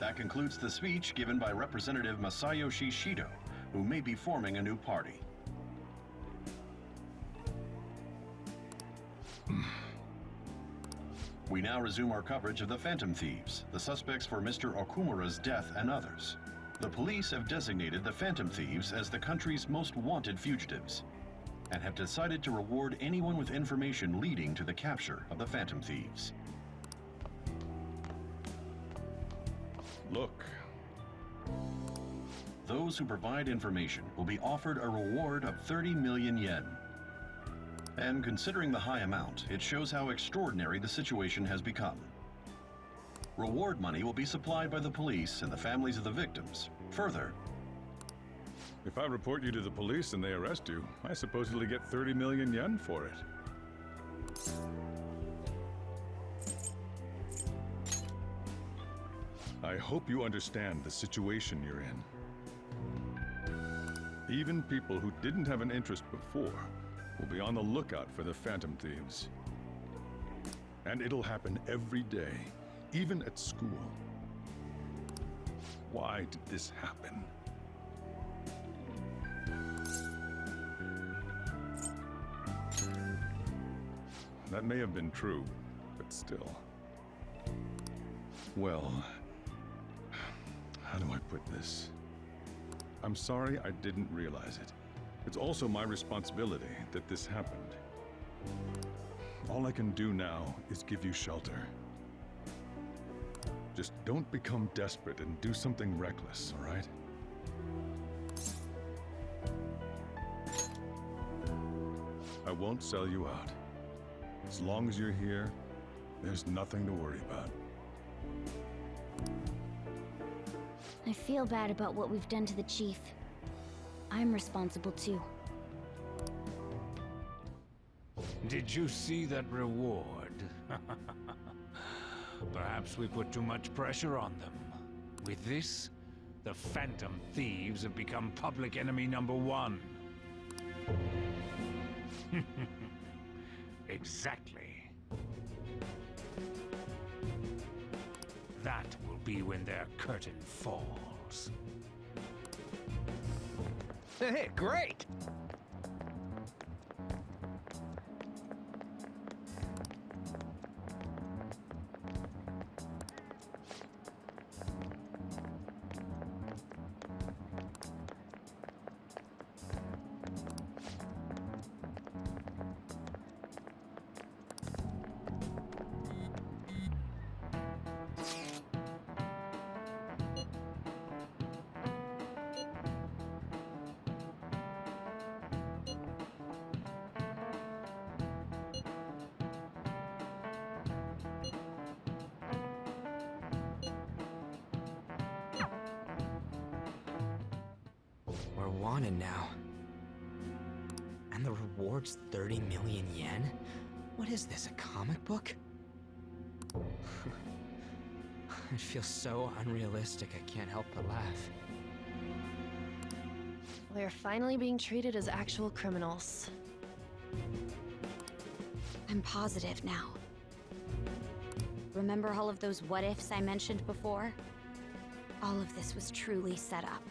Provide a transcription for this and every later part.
That concludes the speech given by Representative Masayoshi Shido, who may be forming a new party. We now resume our coverage of the Phantom Thieves, the suspects for Mr. Okumura's death and others. The police have designated the Phantom Thieves as the country's most wanted fugitives, and have decided to reward anyone with information leading to the capture of the Phantom Thieves. Look. Those who provide information will be offered a reward of 30 million yen. And considering the high amount, it shows how extraordinary the situation has become. Reward money will be supplied by the police and the families of the victims. Further, If I report you to the police and they arrest you, I supposedly get 30 million yen for it. I hope you understand the situation you're in. Even people who didn't have an interest before will be on the lookout for the Phantom Thieves. And it'll happen every day, even at school. Why did this happen? That may have been true, but still. Well, how do I put this? I'm sorry I didn't realize it. It's also my responsibility that this happened. All I can do now is give you shelter. Just don't become desperate and do something reckless, all right? I won't sell you out. As long as you're here, there's nothing to worry about. I feel bad about what we've done to the chief. I'm responsible too. Did you see that reward? Perhaps we put too much pressure on them. With this, the Phantom Thieves have become public enemy #1. Exactly. That will be when their curtain falls. Hey, great! We're wanted now. And the reward's 30 million yen? What is this, a comic book? It feels so unrealistic I can't help but laugh. We're finally being treated as actual criminals. I'm positive now. Remember all of those what-ifs I mentioned before? All of this was truly set up.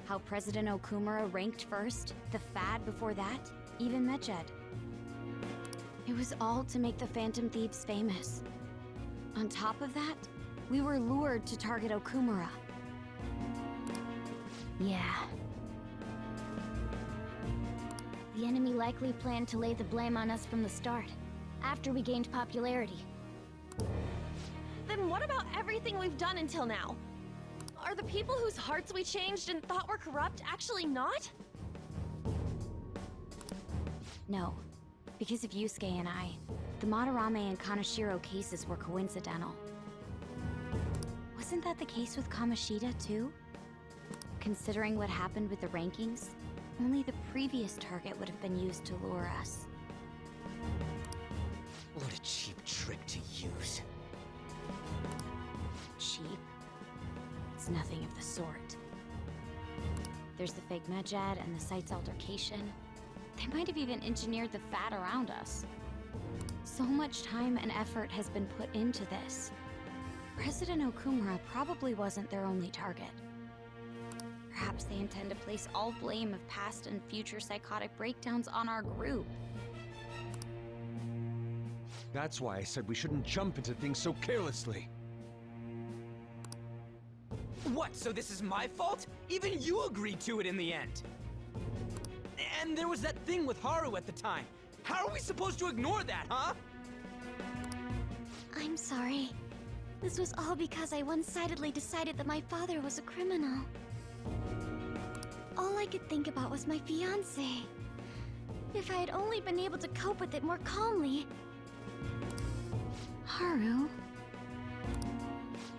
How President Okumura ranked first, the Fad before that, even Medjed. It was all to make the Phantom Thieves famous. On top of that, we were lured to target Okumura. Yeah. The enemy likely planned to lay the blame on us from the start, after we gained popularity. Then what about everything we've done until now? Are the people whose hearts we changed and thought were corrupt actually not? No. Because of Yusuke and I, the Madarame and Kaneshiro cases were coincidental. Wasn't that the case with Kamoshida, too? Considering what happened with the rankings, only the previous target would have been used to lure us. What a cheap trick to use. Cheap? It's nothing of the sort. There's the fake Medjed and the site's altercation. They might have even engineered the Fat around us. So much time and effort has been put into this. President Okumura probably wasn't their only target. Perhaps they intend to place all blame of past and future psychotic breakdowns on our group. That's why I said we shouldn't jump into things so carelessly. What, so this is my fault? Even you agreed to it in the end. And there was that thing with Haru at the time. How are we supposed to ignore that, huh? I'm sorry. This was all because I one-sidedly decided that my father was a criminal. All I could think about was my fiancé. If I had only been able to cope with it more calmly. Haru?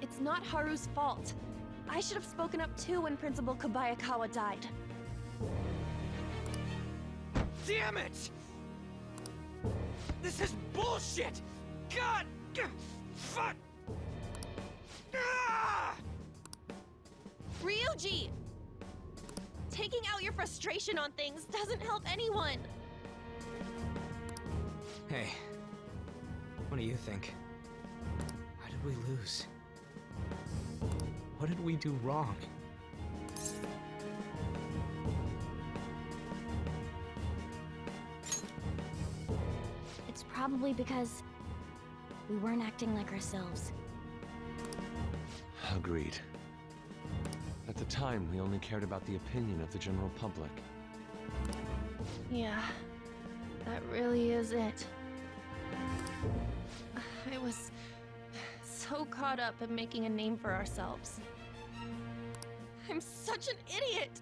It's not Haru's fault. I should have spoken up too when Principal Kobayakawa died. Damn it! This is bullshit! God! Fuck! Ah! Ryuji! Taking out your frustration on things doesn't help anyone. Hey, what do you think? Why did we lose? What did we do wrong? It's probably because we weren't acting like ourselves. Agreed. At the time, we only cared about the opinion of the general public. Yeah, that really is it. I was so caught up in making a name for ourselves. I'm such an idiot!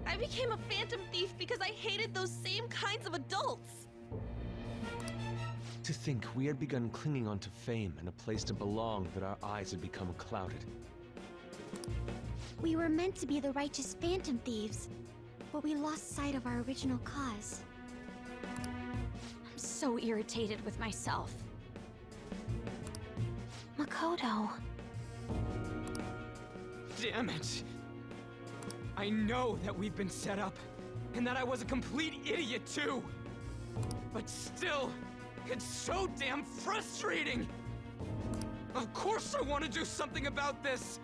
I became a phantom thief because I hated those same kinds of adults! To think we had begun clinging onto fame and a place to belong that our eyes had become clouded. We were meant to be the righteous phantom thieves, but we lost sight of our original cause. I'm so irritated with myself. Makoto. Damn it! I know that we've been set up, and that I was a complete idiot too! But still, it's so damn frustrating! Of course I want to do something about this!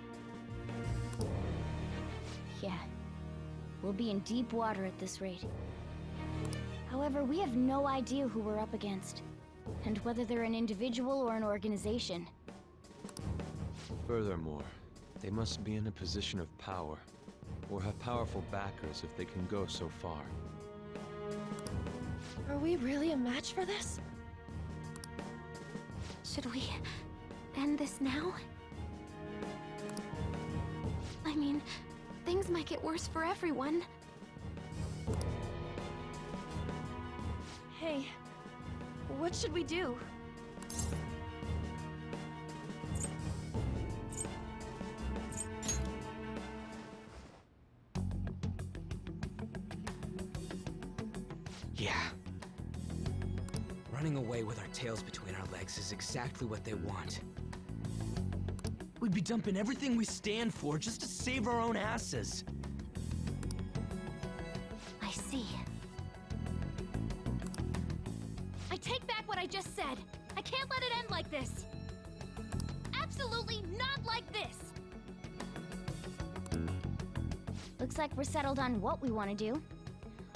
Yeah. We'll be in deep water at this rate. However, we have no idea who we're up against, and whether they're an individual or an organization. Furthermore, they must be in a position of power, or have powerful backers if they can go so far. Are we really a match for this? Should we end this now? I mean, things might get worse for everyone. Hey, what should we do? Yeah. Running away with our tails between our legs is exactly what they want. We'd be dumping everything we stand for just to save our own asses. I see. I take back what I just said. I can't let it end like this. Absolutely not like this. Looks like we're settled on what we want to do.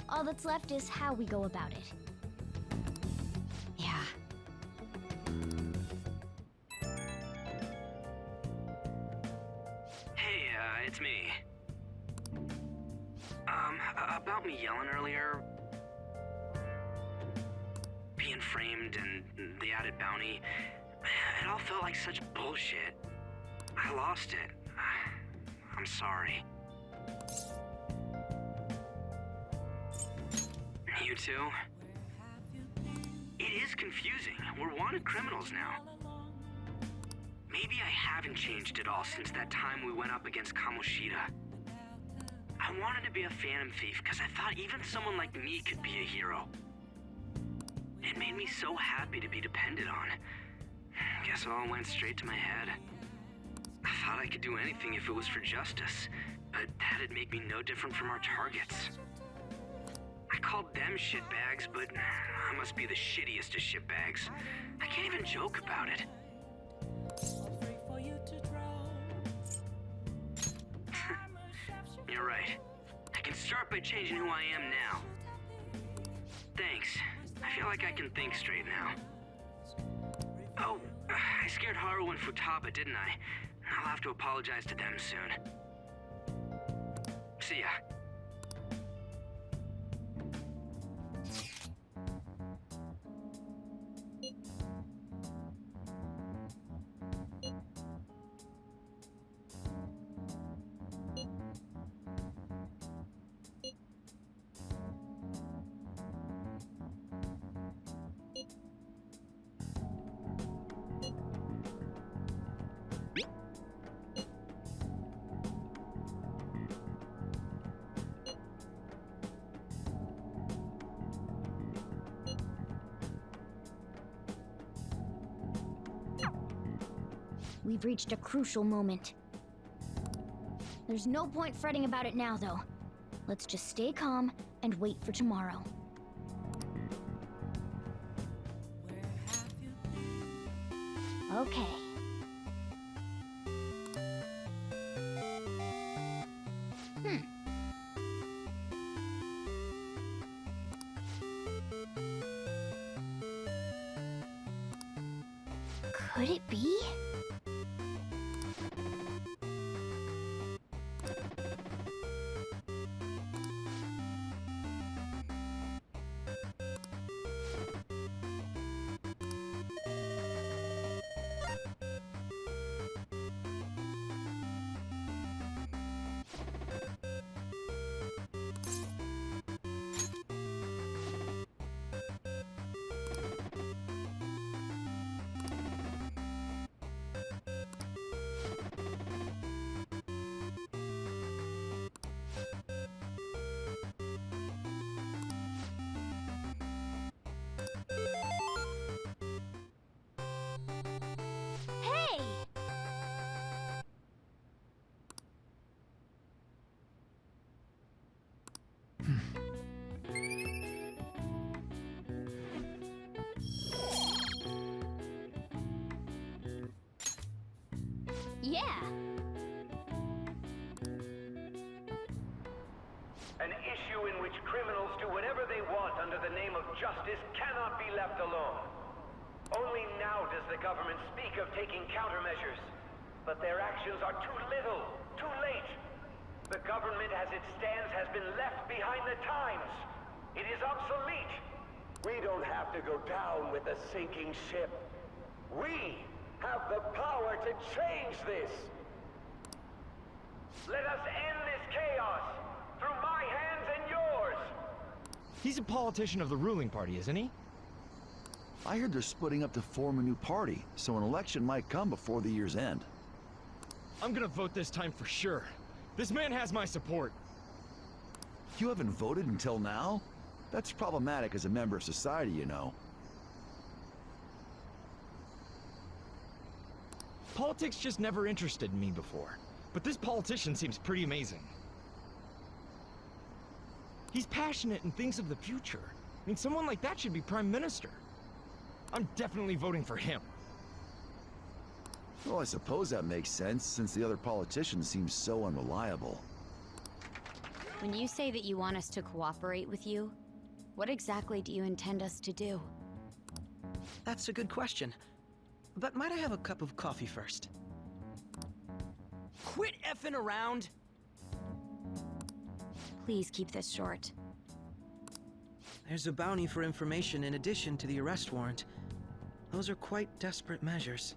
All that's left is how we go about it. Yeah. Hey, it's me. About me yelling earlier. Being framed and the added bounty. It all felt like such bullshit. I lost it. I'm sorry. You too? It is confusing. We're wanted criminals now. Maybe I haven't changed at all since that time we went up against Kamoshida. I wanted to be a phantom thief because I thought even someone like me could be a hero. It made me so happy to be depended on. Guess it all went straight to my head. I thought I could do anything if it was for justice, but that'd make me no different from our targets. I called them shitbags, but I must be the shittiest of shitbags. I can't even joke about it. start by changing who I am now. Thanks. I feel like I can think straight now. Oh, I scared Haru and Futaba, didn't I? I'll have to apologize to them soon. See ya. We've reached a crucial moment. There's no point fretting about it now, though. Let's just stay calm and wait for tomorrow. Okay. Could it be? Hey! Yeah! An issue in which criminals do whatever they want under the name of justice cannot be left alone. Only now does the government speak of taking countermeasures. But their actions are too little, too late. The government as it stands has been left behind the times. It is obsolete. We don't have to go down with a sinking ship. We have the power to change this. Let us end this chaos through my hands and yours. He's a politician of the ruling party, isn't he? I heard they're splitting up to form a new party, so an election might come before the year's end. I'm gonna vote this time for sure. This man has my support. You haven't voted until now? That's problematic as a member of society, you know. Politics just never interested me before, but this politician seems pretty amazing. He's passionate and thinks of the future. I mean, someone like that should be prime minister. I'm definitely voting for him. Well, I suppose that makes sense, since the other politicians seem so unreliable. When you say that you want us to cooperate with you, what exactly do you intend us to do? That's a good question. But might I have a cup of coffee first? Quit effing around! Please keep this short. There's a bounty for information in addition to the arrest warrant. Those are quite desperate measures.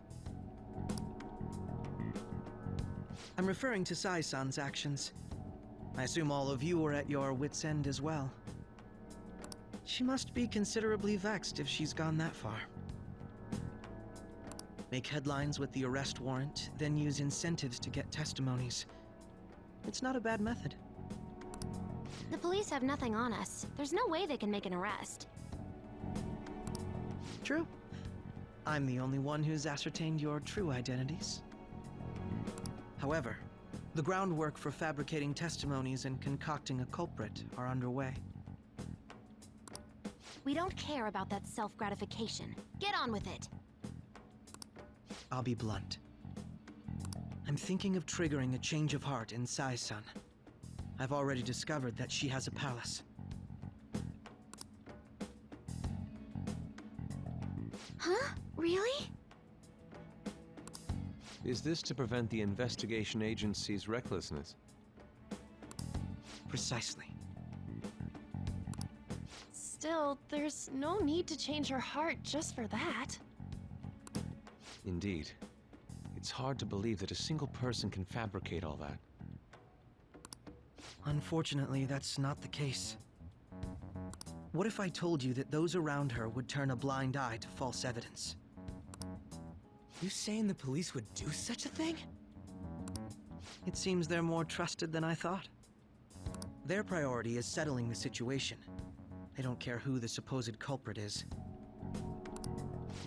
I'm referring to Sai-san's actions. I assume all of you are at your wits' end as well. She must be considerably vexed if she's gone that far. Make headlines with the arrest warrant, then use incentives to get testimonies. It's not a bad method. The police have nothing on us. There's no way they can make an arrest. True. I'm the only one who's ascertained your true identities. However, the groundwork for fabricating testimonies and concocting a culprit are underway. We don't care about that self-gratification. Get on with it. I'll be blunt. I'm thinking of triggering a change of heart in Sai-san. I've already discovered that she has a palace. Huh? Really? Is this to prevent the investigation agency's recklessness? Precisely. Still, there's no need to change her heart just for that. Indeed. It's hard to believe that a single person can fabricate all that. Unfortunately, that's not the case. What if I told you that those around her would turn a blind eye to false evidence? You saying the police would do such a thing? It seems they're more trusted than I thought. Their priority is settling the situation. They don't care who the supposed culprit is.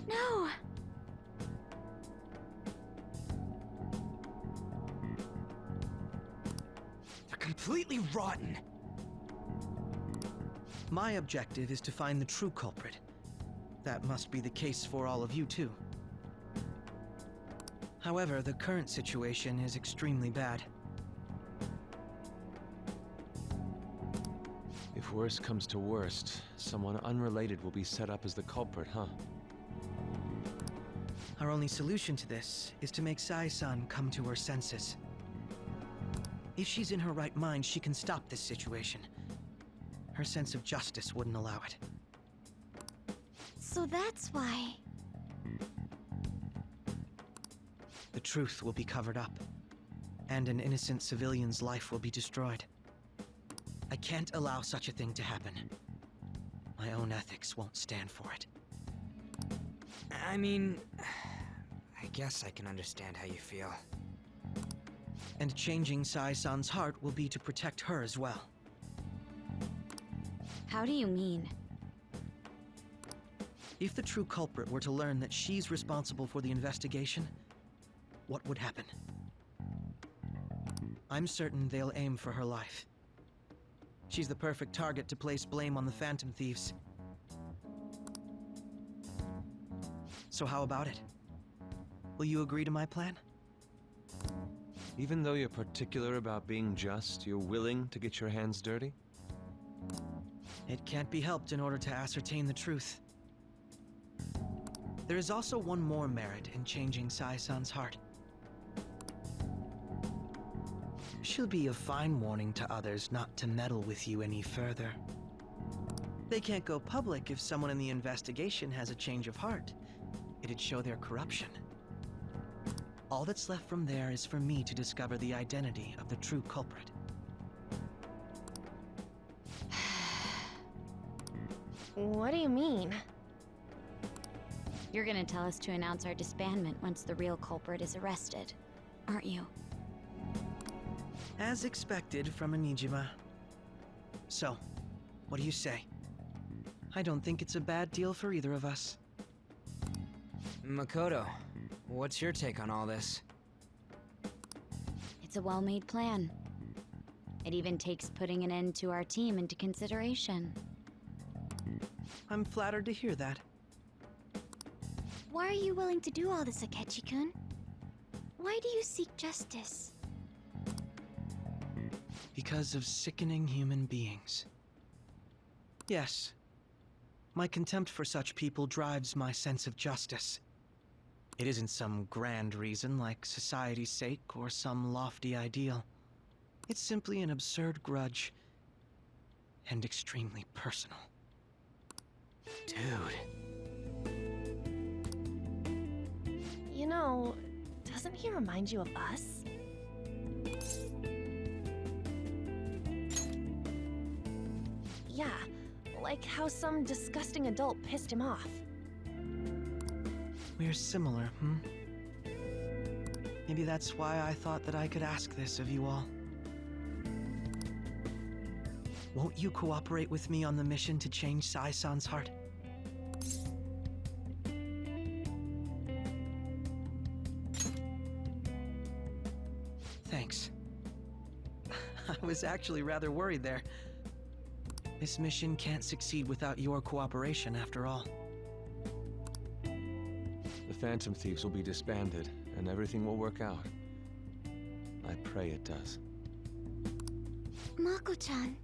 No! They're completely rotten. My objective is to find the true culprit. That must be the case for all of you, too. However, the current situation is extremely bad. If worst comes to worst, someone unrelated will be set up as the culprit, huh? Our only solution to this is to make Sai-san come to her senses. If she's in her right mind, she can stop this situation. Her sense of justice wouldn't allow it. So that's why... The truth will be covered up, and an innocent civilian's life will be destroyed. I can't allow such a thing to happen. My own ethics won't stand for it. I mean, I guess I can understand how you feel. And changing Sai-san's heart will be to protect her as well. How do you mean? If the true culprit were to learn that she's responsible for the investigation, what would happen? I'm certain they'll aim for her life. She's the perfect target to place blame on the Phantom Thieves. So how about it? Will you agree to my plan? Even though you're particular about being just, you're willing to get your hands dirty? It can't be helped in order to ascertain the truth. There is also one more merit in changing Sai-san's heart. She'll be a fine warning to others not to meddle with you any further. They can't go public if someone in the investigation has a change of heart. It'd show their corruption. All that's left from there is for me to discover the identity of the true culprit. What do you mean? You're gonna tell us to announce our disbandment once the real culprit is arrested, aren't you? As expected from a Nijima. So, what do you say? I don't think it's a bad deal for either of us. Makoto, what's your take on all this? It's a well-made plan. It even takes putting an end to our team into consideration. I'm flattered to hear that. Why are you willing to do all this, Akechi-kun? Why do you seek justice? Because of sickening human beings. Yes. My contempt for such people drives my sense of justice. It isn't some grand reason like society's sake or some lofty ideal. It's simply an absurd grudge, and extremely personal. Dude. You know, doesn't he remind you of us? Yeah, like how some disgusting adult pissed him off. We're similar, Maybe that's why I thought that I could ask this of you all. Won't you cooperate with me on the mission to change Sai-san's heart? Thanks. I was actually rather worried there. This mission can't succeed without your cooperation, after all. The Phantom Thieves will be disbanded, and everything will work out. I pray it does. Mako-chan.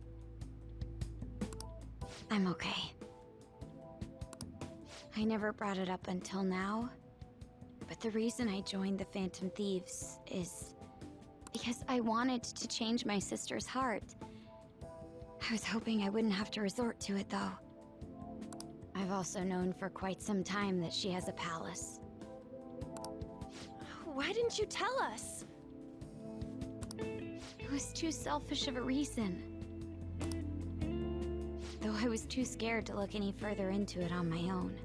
I'm okay. I never brought it up until now, but the reason I joined the Phantom Thieves is because I wanted to change my sister's heart. I was hoping I wouldn't have to resort to it, though. I've also known for quite some time that she has a palace. Why didn't you tell us? It was too selfish of a reason. Though I was too scared to look any further into it on my own.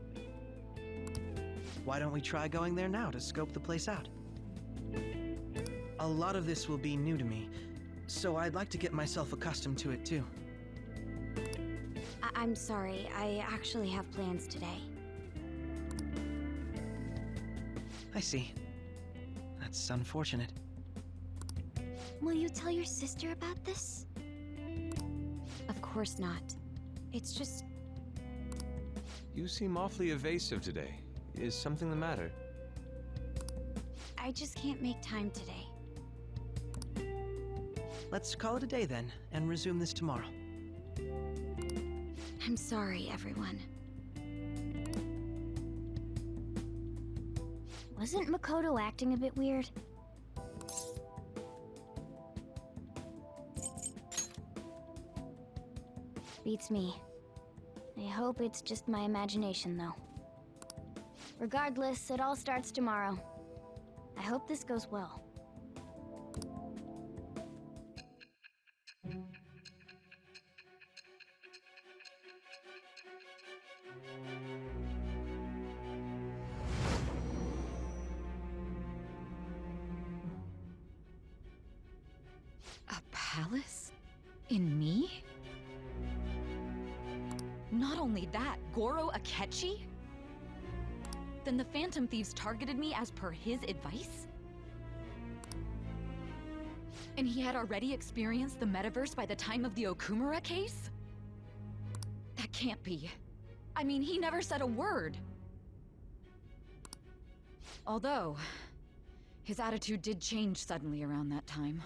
Why don't we try going there now to scope the place out? A lot of this will be new to me, so I'd like to get myself accustomed to it too. I'm sorry, I actually have plans today. I see. That's unfortunate. Will you tell your sister about this? Of course not. It's just... You seem awfully evasive today. Is something the matter? I just can't make time today. Let's call it a day then, and resume this tomorrow. I'm sorry, everyone. Wasn't Makoto acting a bit weird? Beats me. I hope it's just my imagination, though. Regardless, it all starts tomorrow. I hope this goes well. A palace? In me? Not only that, Goro Akechi? Then the Phantom Thieves targeted me as per his advice? And he had already experienced the metaverse by the time of the Okumura case? That can't be. I mean, he never said a word. Although, his attitude did change suddenly around that time.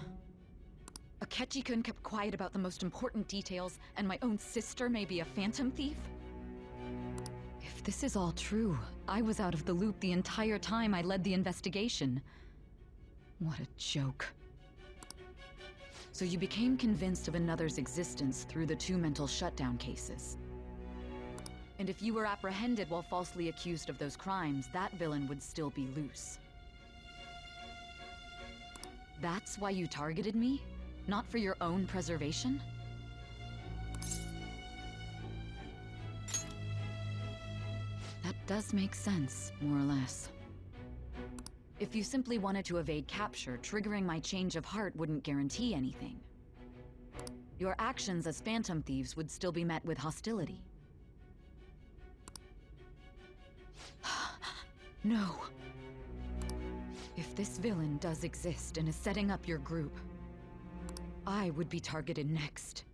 Akechi-kun kept quiet about the most important details, and my own sister may be a phantom thief? If this is all true, I was out of the loop the entire time I led the investigation. What a joke. So you became convinced of another's existence through the 2 mental shutdown cases. And if you were apprehended while falsely accused of those crimes, that villain would still be loose. That's why you targeted me? Not for your own preservation? That does make sense, more or less. If you simply wanted to evade capture, triggering my change of heart wouldn't guarantee anything. Your actions as Phantom Thieves would still be met with hostility. No. If this villain does exist and is setting up your group, I would be targeted next.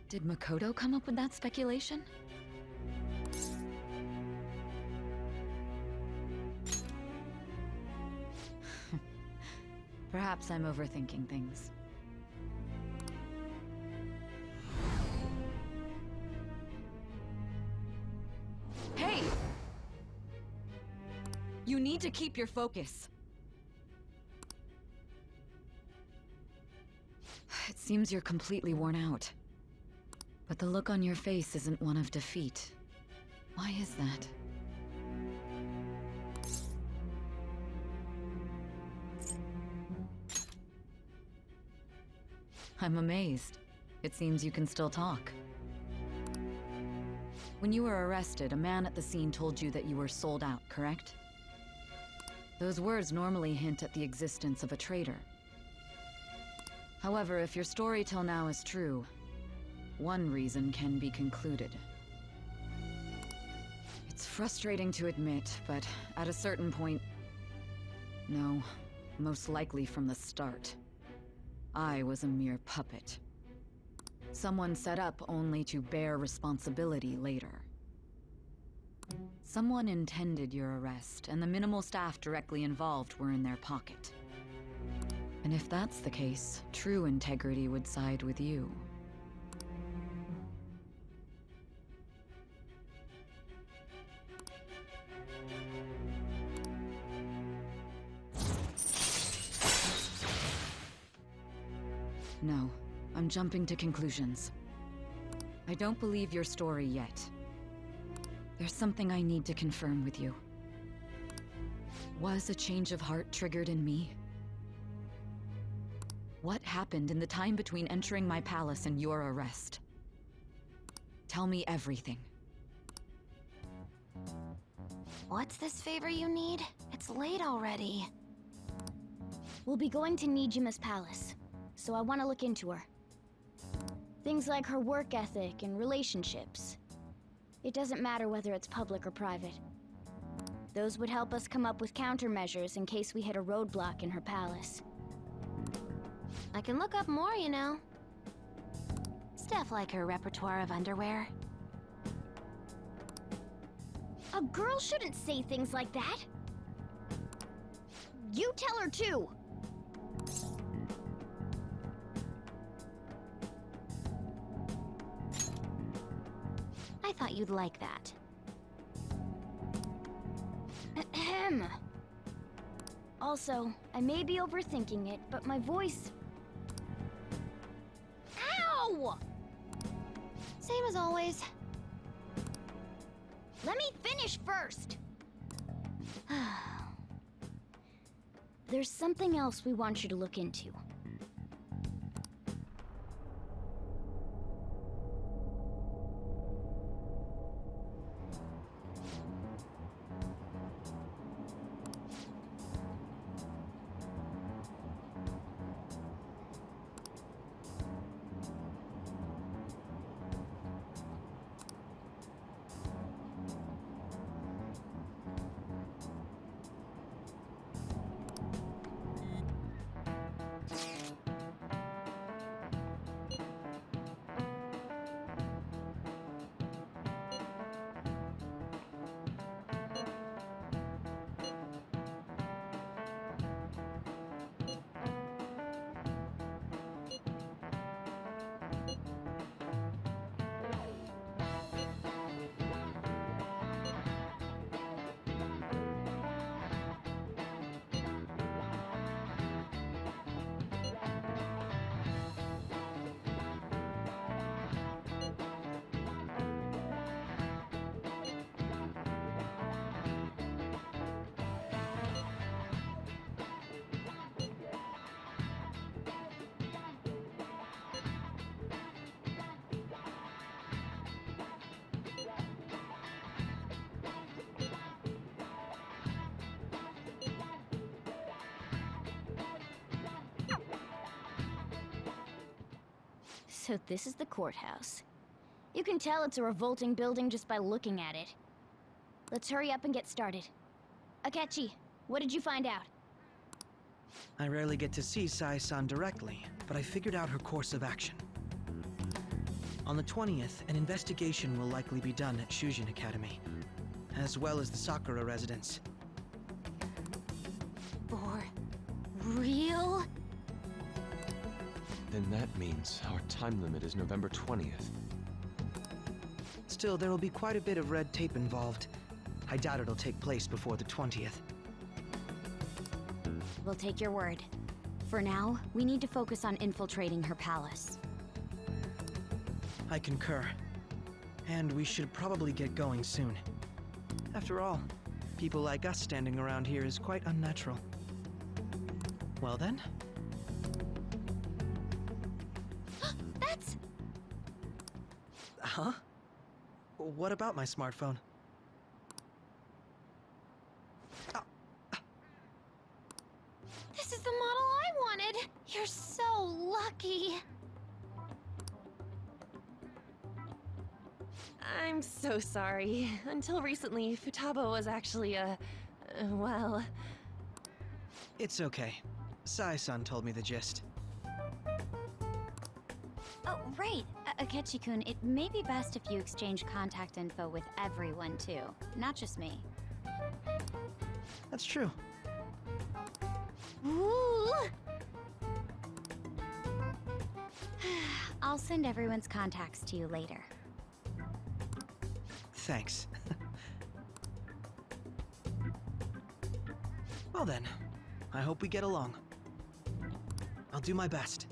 Did Makoto come up with that speculation? Perhaps I'm overthinking things. Hey! You need to keep your focus. It seems you're completely worn out. But the look on your face isn't one of defeat. Why is that? I'm amazed. It seems you can still talk. When you were arrested, a man at the scene told you that you were sold out, correct? Those words normally hint at the existence of a traitor. However, if your story till now is true, one reason can be concluded. It's frustrating to admit, but at a certain point... No, most likely from the start. I was a mere puppet. Someone set up only to bear responsibility later. Someone intended your arrest, and the minimal staff directly involved were in their pocket. And if that's the case, true integrity would side with you. No, I'm jumping to conclusions. I don't believe your story yet. There's something I need to confirm with you. Was a change of heart triggered in me? What happened in the time between entering my palace and your arrest? Tell me everything. What's this favor you need? It's late already. We'll be going to Nijima's palace, so I want to look into her. Things like her work ethic and relationships. It doesn't matter whether it's public or private. Those would help us come up with countermeasures in case we hit a roadblock in her palace. I can look up more, you know. Stuff like her repertoire of underwear. A girl shouldn't say things like that. You tell her too. I thought you'd like that. Ahem. Also, I may be overthinking it, but my voice... Ow! Same as always. Let me finish first! There's something else we want you to look into. So this is the courthouse. You can tell it's a revolting building just by looking at it. Let's hurry up and get started. Akechi, what did you find out? I rarely get to see Sai-san directly, but I figured out her course of action. On the 20th, an investigation will likely be done at Shujin Academy, as well as the Sakura residence. For real? Then that means our time limit is November 20th. Still, there will be quite a bit of red tape involved. I doubt it'll take place before the 20th. We'll take your word. For now, we need to focus on infiltrating her palace. I concur. And we should probably get going soon. After all, people like us standing around here is quite unnatural. Well then? That's... Huh? What about my smartphone? This is the model I wanted! You're so lucky! I'm so sorry. Until recently, Futaba was actually well... It's okay. Sai-san told me the gist. Oh, right. Akechi-kun, it may be best if you exchange contact info with everyone, too. Not just me. That's true. Ooh! I'll send everyone's contacts to you later. Thanks. Well then, I hope we get along. I'll do my best.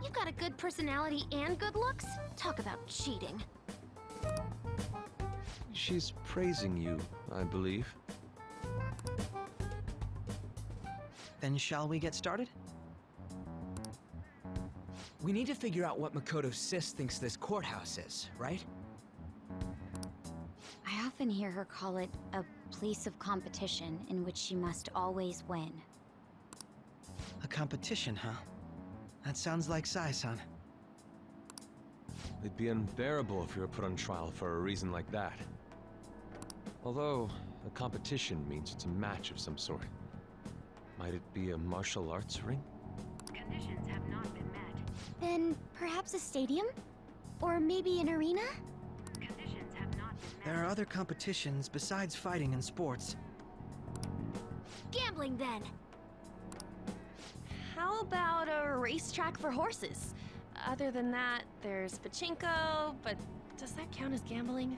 You've got a good personality and good looks? Talk about cheating. She's praising you, I believe. Then shall we get started? We need to figure out what Makoto's sis thinks this courthouse is, right? I often hear her call it a place of competition in which she must always win. A competition, huh? That sounds like Sai-san. It'd be unbearable if you were put on trial for a reason like that. Although, a competition means it's a match of some sort. Might it be a martial arts ring? Conditions have not been met. Then perhaps a stadium? Or maybe an arena? Conditions have not been met. There are other competitions besides fighting and sports. Gambling, then! How about a racetrack for horses? Other than that, there's pachinko, but does that count as gambling?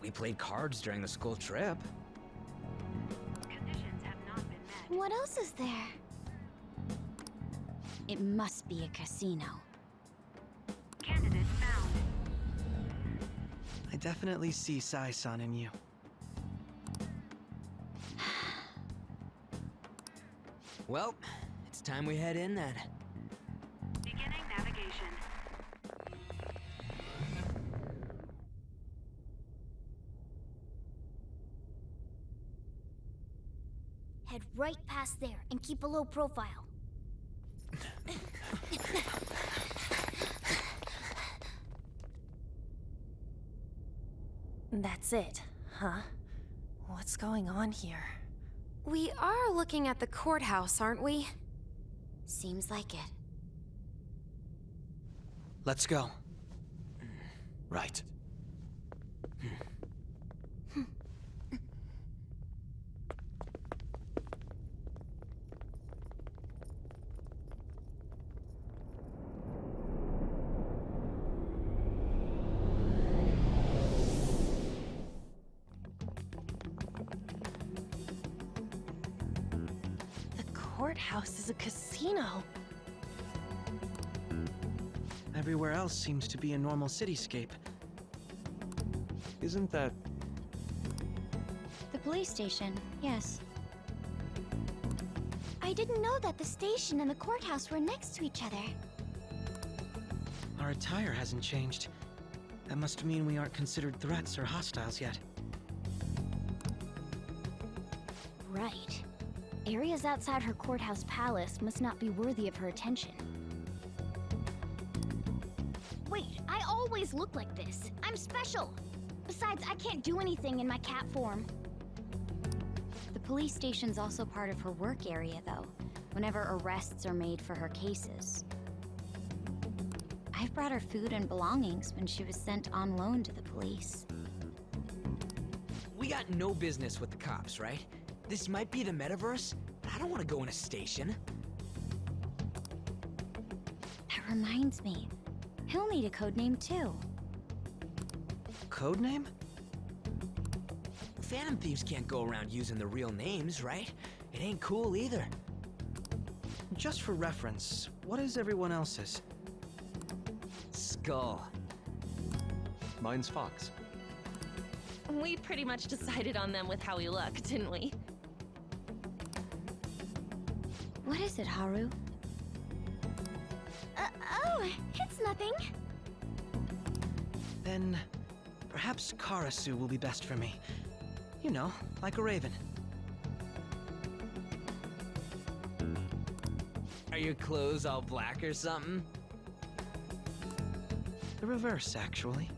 We played cards during the school trip. Conditions have not been met. What else is there? It must be a casino. Candidate found. I definitely see Sai-san in you. Well, it's time we head in then. Beginning navigation. Head right past there and keep a low profile. That's it, huh? What's going on here? We are looking at the courthouse, aren't we? Seems like it. Let's go. Right. Courthouse is a casino. Everywhere else seems to be a normal cityscape. Isn't that... The police station, yes. I didn't know that the station and the courthouse were next to each other. Our attire hasn't changed. That must mean we aren't considered threats or hostiles yet. Right. Areas outside her courthouse palace must not be worthy of her attention. Wait, I always look like this. I'm special. Besides, I can't do anything in my cat form. The police station's also part of her work area, though, whenever arrests are made for her cases. I've brought her food and belongings when she was sent on loan to the police. We got no business with the cops, right? This might be the metaverse, but I don't want to go in a station. That reminds me, he'll need a codename too. Codename? Phantom thieves can't go around using the real names, right? It ain't cool either. Just for reference, what is everyone else's? Skull. Mine's Fox. We pretty much decided on them with how we look, didn't we? What is it, Haru? Oh, it's nothing. Then, perhaps Karasu will be best for me. You know, like a raven. Are your clothes all black or something? The reverse, actually.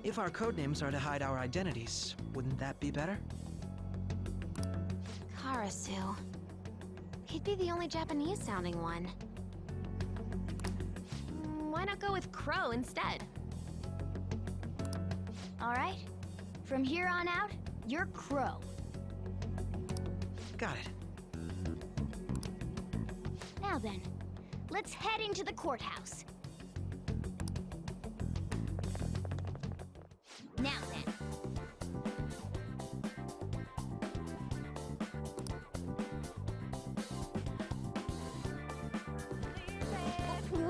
If our codenames are to hide our identities, wouldn't that be better? Karasu. He'd be the only Japanese-sounding one. Why not go with Crow instead? All right. From here on out, you're Crow. Got it. Now then, let's head into the courthouse. Now then.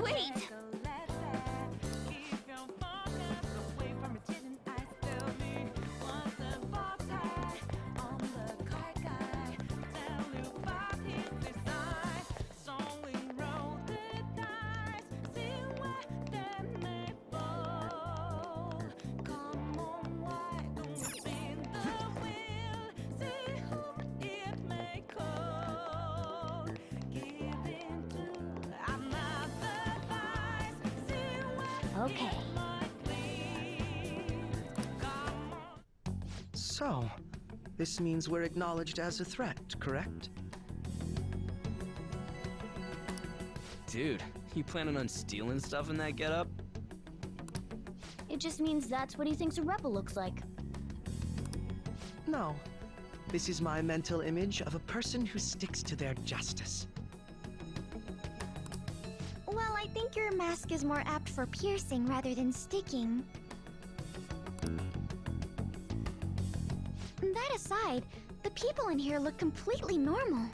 Wait! Okay. So, this means we're acknowledged as a threat, correct? Dude, you planning on stealing stuff in that getup? It just means that's what he thinks a rebel looks like. No. This is my mental image of a person who sticks to their justice. Well, I think your mask is more apt for piercing rather than sticking. That aside, the people in here look completely normal.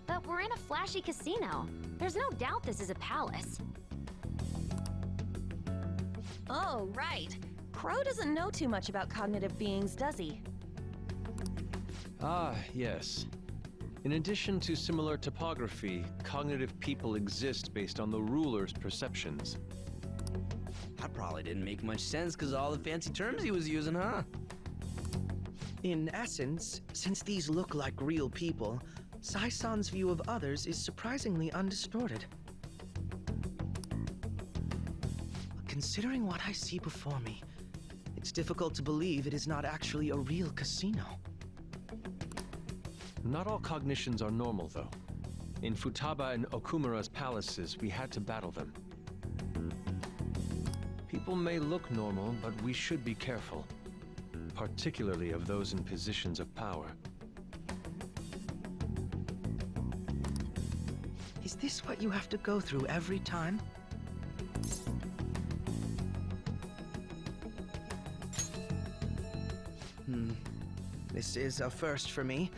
But we're in a flashy casino. There's no doubt this is a palace. Oh, right. Crow doesn't know too much about cognitive beings, does he? Ah, yes. In addition to similar topography, cognitive people exist based on the ruler's perceptions. That probably didn't make much sense because of all the fancy terms he was using, huh? In essence, since these look like real people, Sai-san's view of others is surprisingly undistorted. Considering what I see before me, it's difficult to believe it is not actually a real casino. Not all cognitions are normal, though. In Futaba and Okumura's palaces, we had to battle them. People may look normal, but we should be careful. Particularly of those in positions of power. Is this what you have to go through every time? This is a first for me.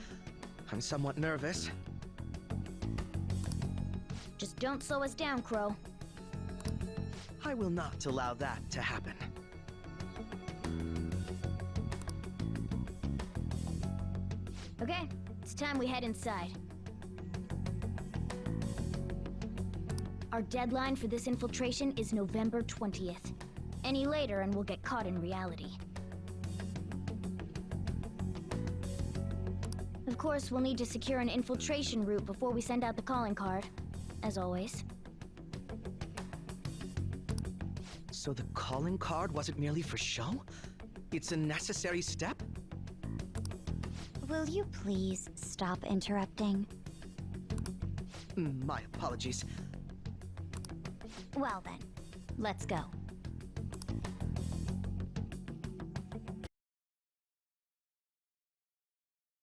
I'm somewhat nervous. Just don't slow us down, Crow. I will not allow that to happen. Okay, it's time we head inside. Our deadline for this infiltration is November 20th. Any later and we'll get caught in reality. Of course, we'll need to secure an infiltration route before we send out the calling card, as always. So the calling card wasn't merely for show? It's a necessary step? Will you please stop interrupting? My apologies. Well then, let's go.